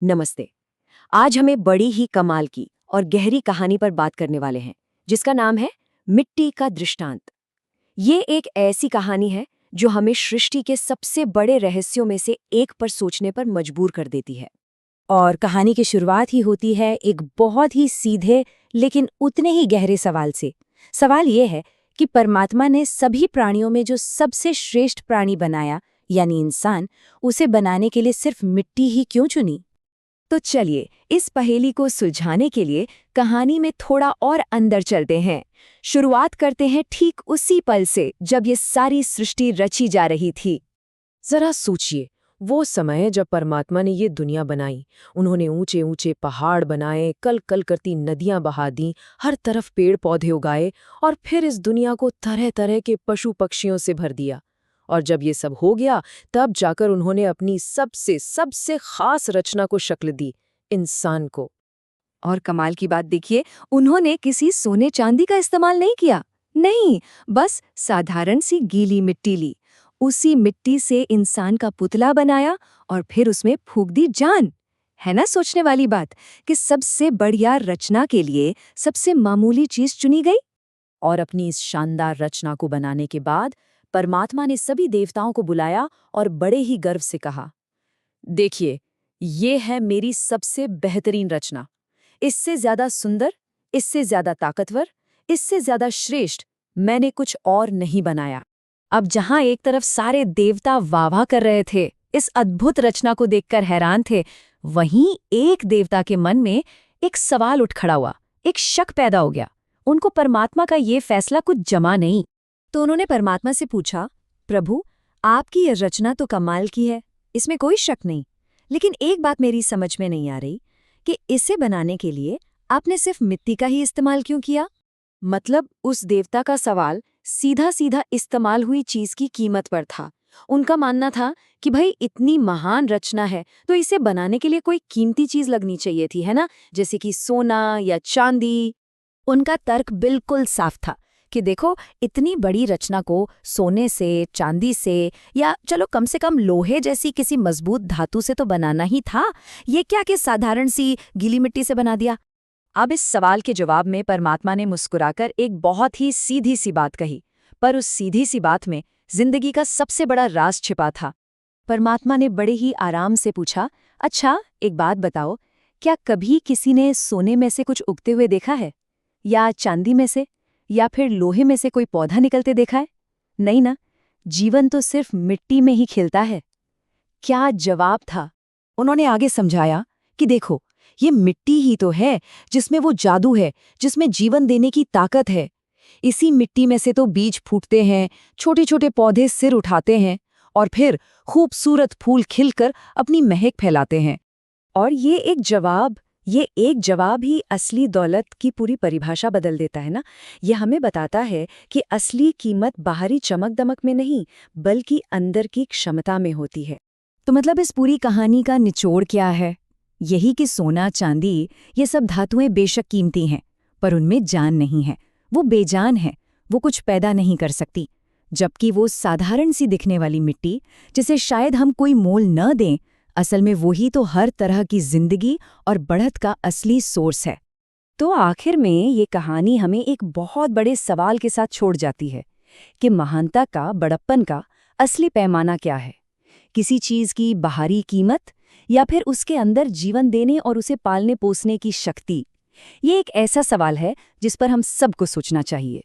नमस्ते। आज हमें बड़ी ही कमाल की और गहरी कहानी पर बात करने वाले हैं, जिसका नाम है मिट्टी का दृष्टांत। ये एक ऐसी कहानी है जो हमें सृष्टि के सबसे बड़े रहस्यों में से एक पर सोचने पर मजबूर कर देती है। और कहानी की शुरुआत ही होती है एक बहुत ही सीधे लेकिन उतने ही गहरे सवाल से। सवाल ये है कि परमात्मा ने सभी प्राणियों में जो सबसे श्रेष्ठ प्राणी बनाया, यानी इंसान, उसे बनाने के लिए सिर्फ मिट्टी ही क्यों चुनी? तो चलिए इस पहेली को सुलझाने के लिए कहानी में थोड़ा और अंदर चलते हैं। शुरुआत करते हैं ठीक उसी पल से जब ये सारी सृष्टि रची जा रही थी। जरा सोचिए, वो समय जब परमात्मा ने ये दुनिया बनाई। उन्होंने ऊंचे ऊंचे पहाड़ बनाए, कल कल करती नदियां बहा दी, हर तरफ पेड़ पौधे उगाए और फिर इस दुनिया को तरह तरह के पशु पक्षियों से भर दिया। और जब ये सब हो गया, तब जाकर उन्होंने अपनी सबसे सबसे खास रचना को शक्ल दी, इंसान को। और कमाल की बात देखिए, उन्होंने किसी सोने चांदी का इस्तेमाल नहीं किया। नहीं, बस साधारण सी गीली मिट्टी ली, उसी मिट्टी से इंसान का पुतला बनाया और फिर उसमें फूंक दी जान। है ना सोचने वाली बात कि सबसे बढ़िया रचना के लिए सबसे मामूली चीज चुनी गई। और अपनी इस शानदार रचना को बनाने के बाद परमात्मा ने सभी देवताओं को बुलाया और बड़े ही गर्व से कहा, देखिए, ये है मेरी सबसे बेहतरीन रचना। इससे ज्यादा सुंदर, इससे ज्यादा ताकतवर, इससे ज्यादा श्रेष्ठ मैंने कुछ और नहीं बनाया। अब जहां एक तरफ सारे देवता वाह कर रहे थे, इस अद्भुत रचना को देखकर हैरान थे, वहीं एक देवता के मन में एक सवाल उठ खड़ा हुआ, एक शक पैदा हो गया। उनको परमात्मा का ये फैसला कुछ जमा नहीं। तो उन्होंने परमात्मा से पूछा, प्रभु, आपकी यह रचना तो कमाल की है, इसमें कोई शक नहीं, लेकिन एक बात मेरी समझ में नहीं आ रही कि इसे बनाने के लिए आपने सिर्फ मिट्टी का ही इस्तेमाल क्यों किया। मतलब उस देवता का सवाल सीधा सीधा इस्तेमाल हुई चीज की कीमत पर था। उनका मानना था कि भाई इतनी महान रचना है तो इसे बनाने के लिए कोई कीमती चीज लगनी चाहिए थी, है ना, जैसे कि सोना या चांदी। उनका तर्क बिल्कुल साफ था कि देखो, इतनी बड़ी रचना को सोने से, चांदी से, या चलो कम से कम लोहे जैसी किसी मजबूत धातु से तो बनाना ही था। ये क्या कि साधारण सी गीली मिट्टी से बना दिया। अब इस सवाल के जवाब में परमात्मा ने मुस्कुराकर एक बहुत ही सीधी सी बात कही, पर उस सीधी सी बात में जिंदगी का सबसे बड़ा राज छिपा था। परमात्मा ने बड़े ही आराम से पूछा, अच्छा एक बात बताओ, क्या कभी किसी ने सोने में से कुछ उगते हुए देखा है, या चांदी में से, या फिर लोहे में से कोई पौधा निकलते देखा है? नहीं ना। जीवन तो सिर्फ मिट्टी में ही खिलता है। क्या जवाब था। उन्होंने आगे समझाया कि देखो, ये मिट्टी ही तो है जिसमें वो जादू है, जिसमें जीवन देने की ताकत है। इसी मिट्टी में से तो बीज फूटते हैं, छोटे छोटे पौधे सिर उठाते हैं और फिर खूबसूरत फूल खिलकर अपनी महक फैलाते हैं। और ये एक जवाब ही असली दौलत की पूरी परिभाषा बदल देता है ना। ये हमें बताता है कि असली कीमत बाहरी चमक दमक में नहीं, बल्कि अंदर की क्षमता में होती है। तो मतलब इस पूरी कहानी का निचोड़ क्या है? यही कि सोना, चांदी, ये सब धातुएं बेशक कीमती हैं, पर उनमें जान नहीं है। वो बेजान है, वो कुछ पैदा नहीं कर सकती। जबकि वो साधारण सी दिखने वाली मिट्टी, जिसे शायद हम कोई मोल न दें, असल में वही तो हर तरह की जिंदगी और बढ़त का असली सोर्स है। तो आखिर में ये कहानी हमें एक बहुत बड़े सवाल के साथ छोड़ जाती है कि महानता का, बड़प्पन का असली पैमाना क्या है? किसी चीज की बाहरी कीमत, या फिर उसके अंदर जीवन देने और उसे पालने पोसने की शक्ति? ये एक ऐसा सवाल है जिस पर हम सबको सोचना चाहिए।